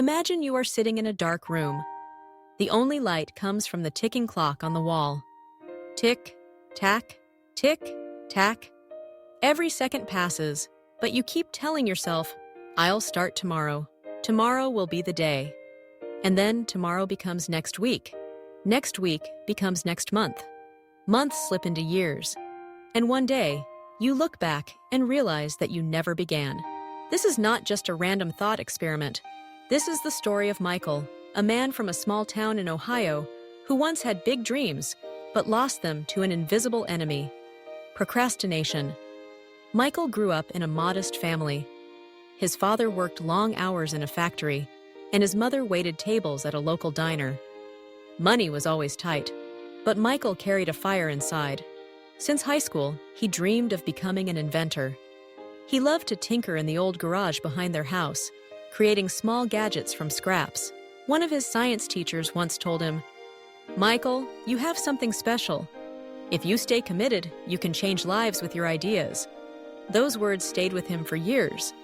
Imagine you are sitting in a dark room. The only light comes from the ticking clock on the wall. Tick, tack, tick, tack. Every second passes, but you keep telling yourself, I'll start tomorrow. Tomorrow will be the day. And then tomorrow becomes next week. Next week becomes next month. Months slip into years. And one day, you look back and realize that you never began. This is not just a random thought experiment. This is the story of Michael, a man from a small town in Ohio who once had big dreams, but lost them to an invisible enemy: procrastination. Michael grew up in a modest family. His father worked long hours in a factory, and his mother waited tables at a local diner. Money was always tight, but Michael carried a fire inside. Since high school, he dreamed of becoming an inventor. He loved to tinker in the old garage behind their house, creating small gadgets from scraps. One of his science teachers once told him, "Michael, you have something special. If you stay committed, you can change lives with your ideas." Those words stayed with him for years.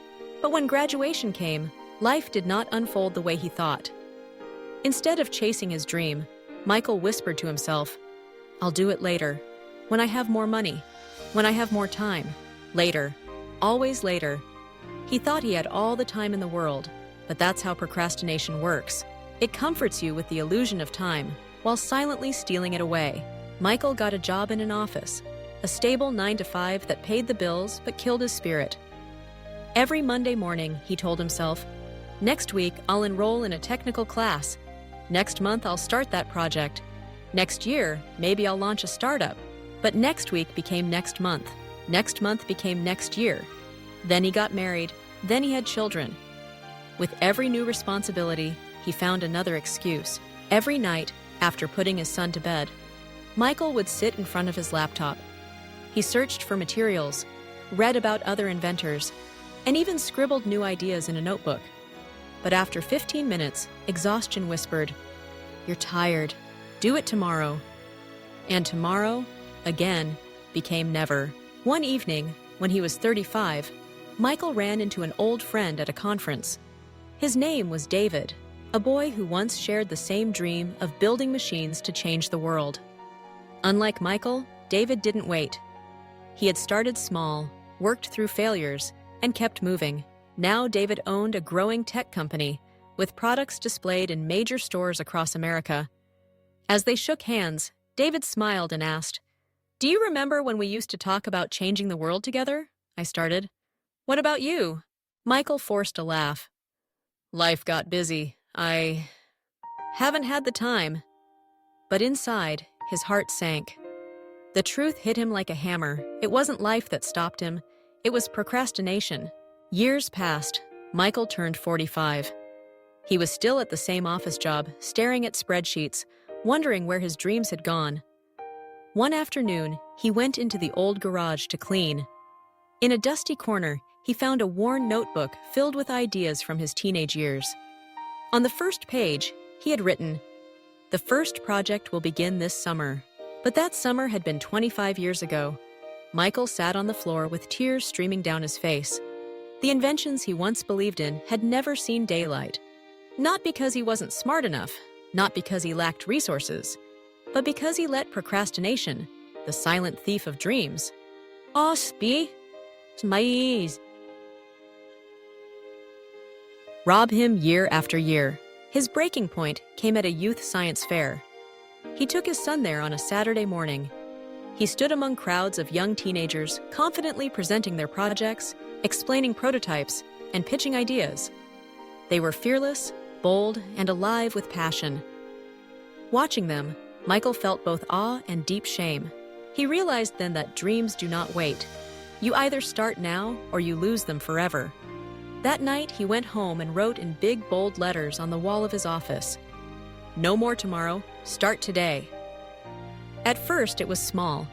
But when graduation came, life did not unfold the way he thought. Instead of chasing his dream, Michael whispered to himself, "I'll do it later. When I have more money. When I have more time. Later. Always later." He thought he had all the time in the world, but that's how procrastination works. It comforts you with the illusion of time, while silently stealing it away. Michael got a job in an office, a stable 9-to-5 that paid the bills but killed his spirit. Every Monday morning, he told himself, "Next week, I'll enroll in a technical class. Next month, I'll start that project. Next year, maybe I'll launch a startup." But next week became next month. Next month became next year. Then he got married. Then he had children. With every new responsibility, he found another excuse. Every night, after putting his son to bed, Michael would sit in front of his laptop. He searched for materials, read about other inventors, and even scribbled new ideas in a notebook. But after 15 minutes, exhaustion whispered, "You're tired. Do it tomorrow." And tomorrow, again, became never. One evening, when he was 35, Michael ran into an old friend at a conference. His name was David, a boy who once shared the same dream of building machines to change the world. Unlike Michael, David didn't wait. He had started small, worked through failures, and kept moving. Now David owned a growing tech company, with products displayed in major stores across America. As they shook hands, David smiled and asked, "Do you remember when we used to talk about changing the world together?" I started. "What about you?" Michael forced a laugh. "Life got busy. I haven't had the time." But inside, his heart sank. The truth hit him like a hammer. It wasn't life that stopped him. It was procrastination. Years passed. Michael turned 45. He was still at the same office job, staring at spreadsheets, wondering where his dreams had gone. One afternoon, he went into the old garage to clean. In a dusty corner, he found a worn notebook filled with ideas from his teenage years. On the first page, he had written, "The first project will begin this summer." But that summer had been 25 years ago. Michael sat on the floor with tears streaming down his face. The inventions he once believed in had never seen daylight. Not because he wasn't smart enough, not because he lacked resources, but because he let procrastination, the silent thief of dreams, rob him year after year. His breaking point came at a youth science fair. He took his son there on a Saturday morning. He stood among crowds of young teenagers, confidently presenting their projects, explaining prototypes, and pitching ideas. They were fearless, bold, and alive with passion. Watching them, Michael felt both awe and deep shame. He realized then that dreams do not wait. You either start now or you lose them forever. That night, he went home and wrote in big, bold letters on the wall of his office, "No more tomorrow, start today." At first, it was small.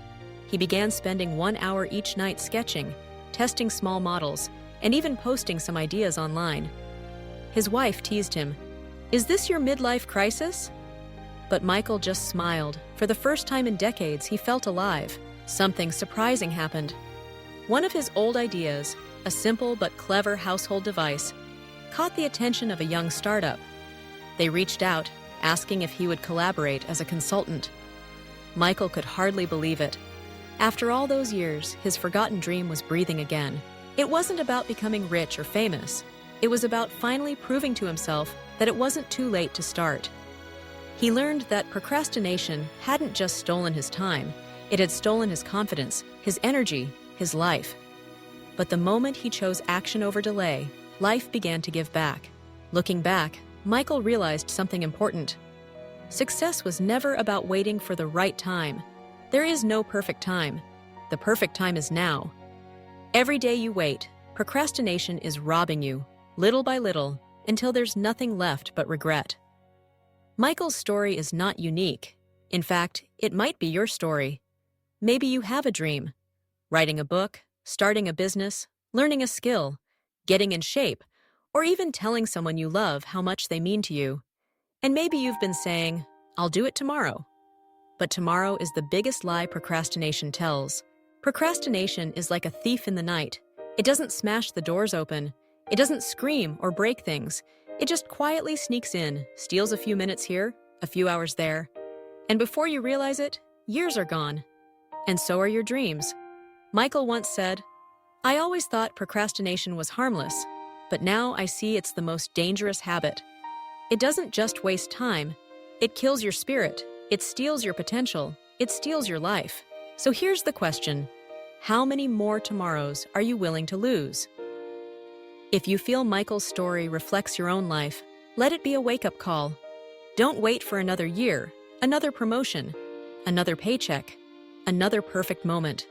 He began spending 1 hour each night sketching, testing small models, and even posting some ideas online. His wife teased him, "Is this your midlife crisis?" But Michael just smiled. For the first time in decades, he felt alive. Something surprising happened. One of his old ideas, a simple but clever household device, caught the attention of a young startup. They reached out, asking if he would collaborate as a consultant. Michael could hardly believe it. After all those years, his forgotten dream was breathing again. It wasn't about becoming rich or famous. It was about finally proving to himself that it wasn't too late to start. He learned that procrastination hadn't just stolen his time, it had stolen his confidence, his energy, his life. But the moment he chose action over delay, life began to give back. Looking back, Michael realized something important. Success was never about waiting for the right time. There is no perfect time. The perfect time is now. Every day you wait, procrastination is robbing you, little by little, until there's nothing left but regret. Michael's story is not unique. In fact, it might be your story. Maybe you have a dream. Writing a book, starting a business, learning a skill, getting in shape, or even telling someone you love how much they mean to you. And maybe you've been saying, "I'll do it tomorrow." But tomorrow is the biggest lie procrastination tells. Procrastination is like a thief in the night. It doesn't smash the doors open. It doesn't scream or break things. It just quietly sneaks in, steals a few minutes here, a few hours there. And before you realize it, years are gone. And so are your dreams. Michael once said, "I always thought procrastination was harmless, but now I see it's the most dangerous habit. It doesn't just waste time. It kills your spirit. It steals your potential. It steals your life." So here's the question. How many more tomorrows are you willing to lose? If you feel Michael's story reflects your own life, let it be a wake-up call. Don't wait for another year, another promotion, another paycheck, another perfect moment.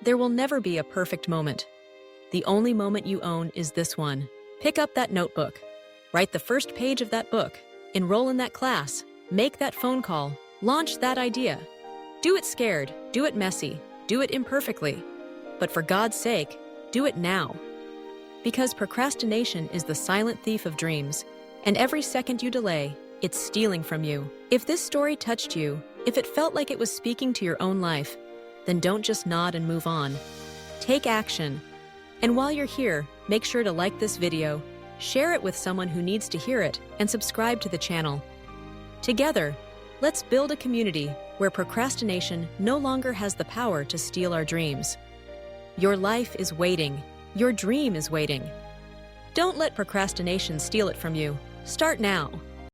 There will never be a perfect moment. The only moment you own is this one. Pick up that notebook. Write the first page of that book. Enroll in that class. Make that phone call. Launch that idea. Do it scared. Do it messy. Do it imperfectly. But for God's sake, do it now. Because procrastination is the silent thief of dreams, and every second you delay, it's stealing from you. If this story touched you, if it felt like it was speaking to your own life, then don't just nod and move on. Take action. And while you're here, make sure to like this video, share it with someone who needs to hear it, and subscribe to the channel. Together, let's build a community where procrastination no longer has the power to steal our dreams. Your life is waiting. Your dream is waiting. Don't let procrastination steal it from you. Start now.